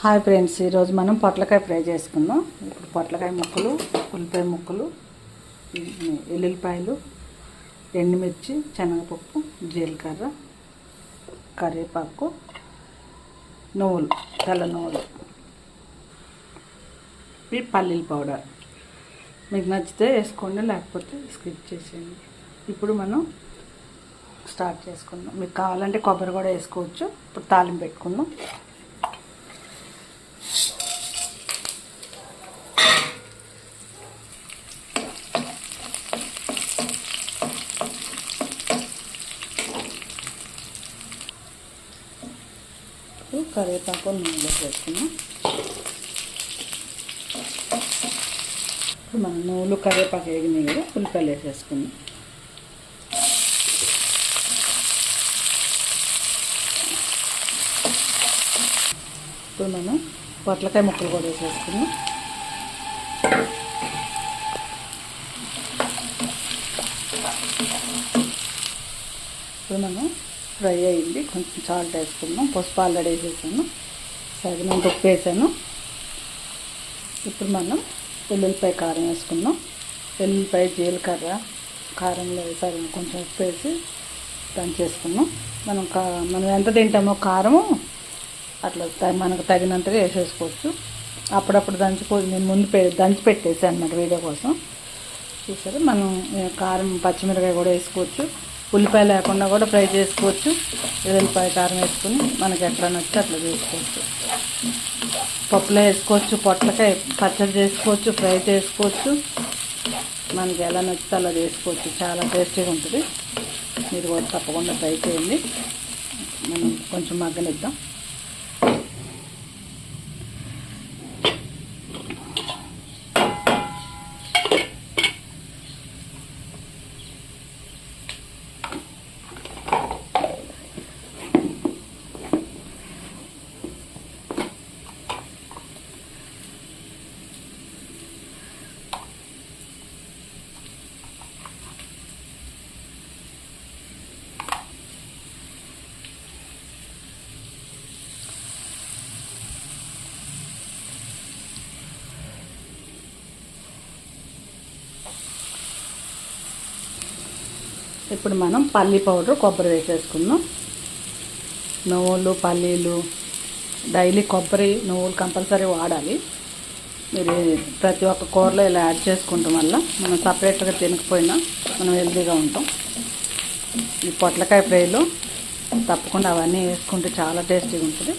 Hi friends, ఈరోజు మనం పొట్లకాయ ఫ్రై చేసుకుందాం. ఇప్పుడు పొట్లకాయ ముక్కలు, ఉల్లిపాయ ముక్కలు, ఎల్లుల్లిపాయలు, ఎండుమిర్చి, శనగపప్పు, జీలకర్ర, కరివేపాకు, నువ్వులు, తెల్ల నువ్వులు, ఈ పల్లీల పౌడర్. మీకు నచ్చితే వేసుకోండి, లేకపోతే స్కిప్ చేసేయండి. ఇప్పుడు మనం స్టార్ట్ చేసుకుందాం. మీకు కావాలంటే కొబ్బరి కూడా వేసుకోవచ్చు. ఇప్పుడు తాలింపు పెట్టుకుందాం. కరివేపాకు నూనెలో వేసుకున్నాం. ఇప్పుడు మనం నూనెలు కరివేపాకు వేగినాయి కదా, ఉల్లిపాయలు వేసేసుకున్నాం. ఇప్పుడు మనం పొట్లకాయ ముక్కలు కూడా వేసేసుకున్నాం. ఇప్పుడు మనం ఫ్రై అయ్యింది, కొంచెం సాల్ట్ వేసుకున్నాం. పసుపు ఆల్రెడీ వేసేసాను, తగినంత ఉప్పు వేసాను. ఇప్పుడు మనం వెల్లుల్లిపాయ కారం వేసుకున్నాం. వెల్లుల్లిపాయ, జీలకర్ర, కారంలో వేసారు, కొంచెం ఉప్పు వేసి దంచేసుకున్నాం. మనం ఎంత తింటామో కారము అట్లా మనకు తగినంతగా వేసేసుకోవచ్చు. అప్పుడప్పుడు నేను ముందు దంచి పెట్టేసాను అన్నమాట వీడియో కోసం. చూసారు, మనం కారం, పచ్చిమిరకాయ కూడా వేసుకోవచ్చు. ఉల్లిపాయ లేకుండా కూడా ఫ్రై చేసుకోవచ్చు. వెల్లుల్లిపాయ కారం వేసుకుని మనకి ఎట్లా నచ్చితే అట్లా చేసుకోవచ్చు. పప్పులో వేసుకోవచ్చు, పొట్లకాయ పచ్చడి చేసుకోవచ్చు, ఫ్రై చేసుకోవచ్చు. మనకి ఎలా నచ్చితే అలా చేసుకోవచ్చు. చాలా టేస్టీగా ఉంటుంది. మీరు కూడా తప్పకుండా ట్రై చేయండి. మనం కొంచెం మగ్గనిద్దాం. ఇప్పుడు మనం పల్లీ పౌడర్, కొబ్బరి వేసేసుకుందాం. నువ్వులు, పల్లీలు, డైలీ కొబ్బరి, నువ్వులు కంపల్సరీ వాడాలి. మీరు ప్రతి ఒక్క కూరలో ఇలా యాడ్ చేసుకుంటాం వల్ల మనం సపరేట్గా తినకపోయినా మనం హెల్తీగా ఉంటాం. ఈ పొట్లకాయ ఫ్రైలో తప్పకుండా అవన్నీ వేసుకుంటే చాలా టేస్టీగా ఉంటుంది.